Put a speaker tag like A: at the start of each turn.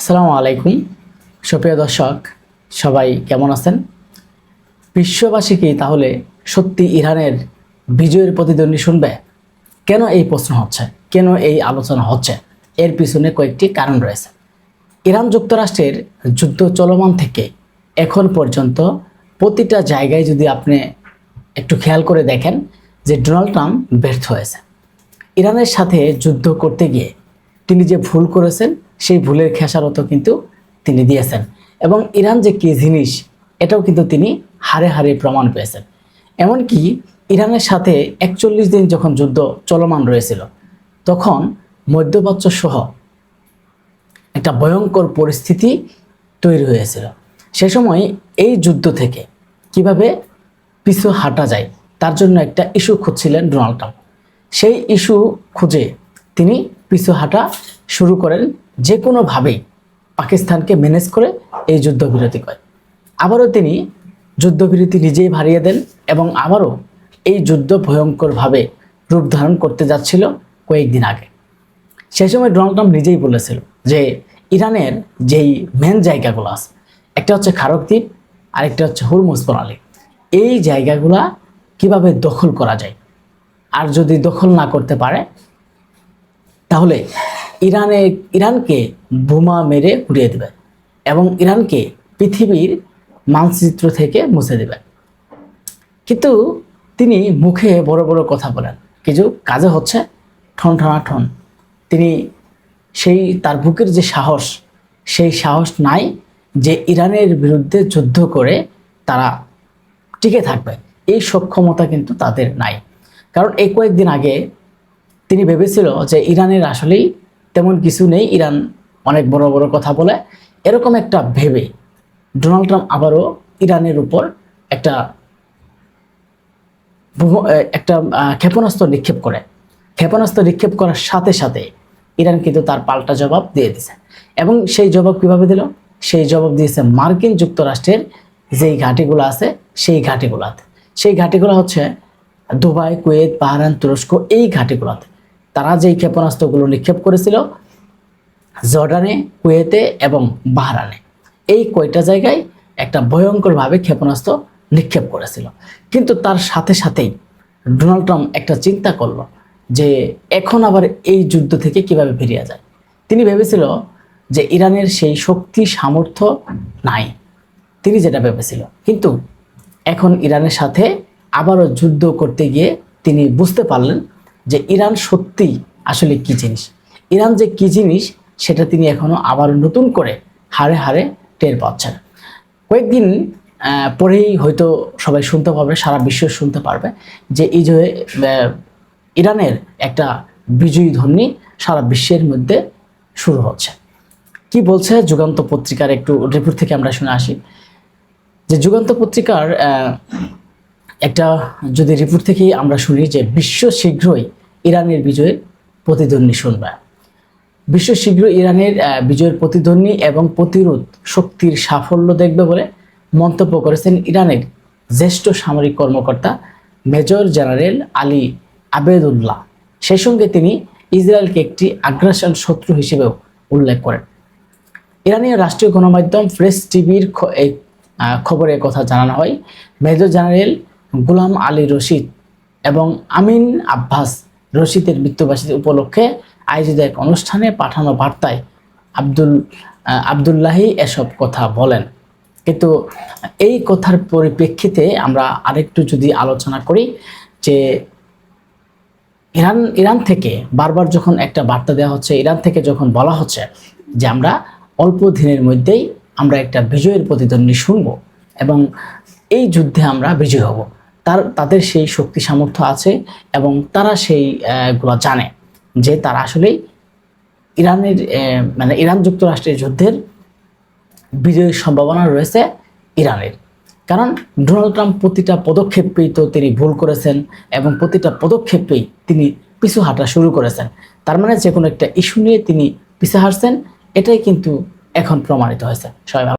A: আসসালামু আলাইকুম সুপ্রিয় দর্শক, সবাই কেমন আছেন? বিশ্ববাসী কি তাহলে সত্যি ইরানের বিজয়ের প্রতিদ্বন্দ্বী শুনবে? কেন এই প্রশ্ন হচ্ছে, কেন এই আলোচনা হচ্ছে? এর পিছনে কয়েকটি কারণ রয়েছে। ইরান যুক্তরাষ্ট্রের যুদ্ধ চলমান থেকে এখন পর্যন্ত প্রতিটা জায়গায় যদি আপনি একটু খেয়াল করে দেখেন যে ডোনাল্ড ট্রাম্প ব্যর্থ হয়েছে। ইরানের সাথে যুদ্ধ করতে গিয়ে তিনি যে ভুল করেছেন সেই ভুলের খেসারত কিন্তু তিনি দিয়েছেন, এবং ইরান যে কী জিনিস এটাও কিন্তু তিনি হারে হারে প্রমাণ পেয়েছেন। এমনকি ইরানের সাথে 41 দিন যখন যুদ্ধ চলমান রয়েছিল তখন মধ্যপ্রাচ্য সহ একটা ভয়ঙ্কর পরিস্থিতি তৈরি হয়েছিল। সে সময় এই যুদ্ধ থেকে কিভাবে পিছু হাঁটা যায় তার জন্য একটা ইস্যু খুঁজছিলেন ডোনাল্ড ট্রাম্প। সেই ইস্যু খুঁজে তিনি পিছু হাঁটা শুরু করেন, যে কোনোভাবেই পাকিস্তানকে ম্যানেজ করে এই যুদ্ধবিরতি করেন। আবারও তিনি যুদ্ধবিরতি নিজেই ভারিয়ে দেন এবং আবারও এই যুদ্ধ ভয়ঙ্করভাবে রূপ ধারণ করতে যাচ্ছিল কয়েকদিন আগে। সেই সময় ডোনাল্ড ট্রাম্প নিজেই বলেছিল যে ইরানের যেই মেন জায়গাগুলো আছে, একটা হচ্ছে খারক দ্বীপ, আরেকটা হচ্ছে হরমুজ প্রণালী, এই জায়গাগুলা কিভাবে দখল করা যায়, আর যদি দখল না করতে পারে তাহলে ইরানকে বোমা মেরে উড়িয়ে দেবে এবং ইরানকে পৃথিবীর মানচিত্র থেকে মুছে দেবে। কিন্তু তিনি মুখে বড় বড় কথা বলেন, কিছু কাজে হচ্ছে ঠন ঠন। তিনি তার বুকের যে সাহস, সেই সাহস নাই যে ইরানের বিরুদ্ধে যুদ্ধ করে তারা টিকে থাকবে, এই সক্ষমতা কিন্তু তাদের নাই। কারণ এই কয়েকদিন আগে তিনি ভেবেছিল যে ইরানের আসলেই তেমন কিছু নেই, ইরান অনেক বড় বড় কথা বলে, এরকম একটা ভেবে ডোনাল্ড ট্রাম্প আবারও ইরানের উপর একটা ক্ষেপণাস্ত্র নিক্ষেপ করে। ক্ষেপণাস্ত্র নিক্ষেপ করার সাথে সাথে ইরান কিন্তু তার পাল্টা জবাব দিয়ে দিয়েছে। এবং সেই জবাব কিভাবে দিল? সেই জবাব দিয়েছে মার্কিন যুক্তরাষ্ট্রের যেই ঘাঁটিগুলো আছে সেই ঘাঁটিগুলোতে। সেই ঘাঁটিগুলো হচ্ছে দুবাই, কুয়েত, বাহরাইন, তুরস্ক, এই ঘাঁটিগুলোতে তারা যেই ক্ষেপণাস্ত্রগুলো নিক্ষেপ করেছিল জর্ডানে, কুয়েতে এবং বাহরাইনে, এই কয়টা জায়গায় একটা ভয়ঙ্করভাবে ক্ষেপণাস্ত্র নিক্ষেপ করেছিল। কিন্তু তার সাথে সাথেই ডোনাল্ড ট্রাম্প একটা চিন্তা করলো যে এখন আবার এই যুদ্ধ থেকে কিভাবে বেরিয়ে যায়। তিনি ভেবেছিল যে ইরানের সেই শক্তি সামর্থ্য নাই, তিনি যেটা ভেবেছিল। কিন্তু এখন ইরানের সাথে আবারও যুদ্ধ করতে গিয়ে তিনি বুঝতে পারলেন যে ইরান সত্যি আসলে কি জিনিস, ইরান যে কি জিনিস সেটা তিনি এখনো আবার নতুন করে হারে হারে টের পাচ্ছেন। কয়েকদিন পরেই হয়তো সবাই শুনতে পারবে, সারা বিশ্ব শুনতে পারবে যে এই যে ইরানের একটা বিজয়ী ধ্বনি সারা বিশ্বের মধ্যে শুরু হচ্ছে। কি বলছে যুগান্ত পত্রিকার একটু রিপোর্ট থেকে আমরা শুনে আসি। যে যুগান্ত পত্রিকার একটা যদি রিপোর্ট থেকে আমরা শুনি যে বিশ্ব শীঘ্রই ইরানের বিজয়ের প্রতিধ্বনি শুনবে। বিশ্ব শীঘ্রই ইরানের বিজয়ের প্রতিধ্বনি এবং প্রতিরোধ শক্তির সাফল্য দেখবে বলে মন্তব্য করেছেন ইরানের জ্যেষ্ঠ সামরিক কর্মকর্তা মেজর জেনারেল আলী আবেদুল্লাহ। সেই সঙ্গে তিনি ইসরায়েলকে একটি আগ্রাসন শত্রু হিসেবেও উল্লেখ করেন। ইরানীয় রাষ্ট্রীয় গণমাধ্যম প্রেস টিভির এই খবরে কথা জানানো হয়, মেজর জেনারেল গোলাম আলী রশিদ এবং আমিন আব্বাস রশিদের মৃত্যুবার্ষিকী উপলক্ষে আয়োজিত এক অনুষ্ঠানে পাঠানো বার্তায় আবদুল্লাহি এসব কথা বলেন। কিন্তু এই কথার পরিপ্রেক্ষিতে আমরা আরেকটু যদি আলোচনা করি যে ইরান থেকে বারবার যখন একটা বার্তা দেওয়া হচ্ছে, ইরান থেকে যখন বলা হচ্ছে যে আমরা অল্প দিনের মধ্যেই আমরা একটা বিজয়ের প্রতিধ্বনি শুনব এবং এই যুদ্ধে আমরা বিজয় হব, তাদের সেই শক্তি সামর্থ্য আছে এবং তারা সেইগুলো জানে যে তারা আসলেই ইরানের ইরান যুক্তরাষ্ট্রের যুদ্ধের বিজয়ের সম্ভাবনা রয়েছে ইরানের। কারণ ডোনাল্ড ট্রাম্প প্রতিটা পদক্ষেপেই তো তিনি ভুল করেছেন এবং প্রতিটা পদক্ষেপেই তিনি পিছু হাঁটা শুরু করেছেন। তার মানে যে কোনো একটা ইস্যু নিয়ে তিনি পিছু হাঁটছেন, এটাই কিন্তু এখন প্রমাণিত হয়েছে। সবাই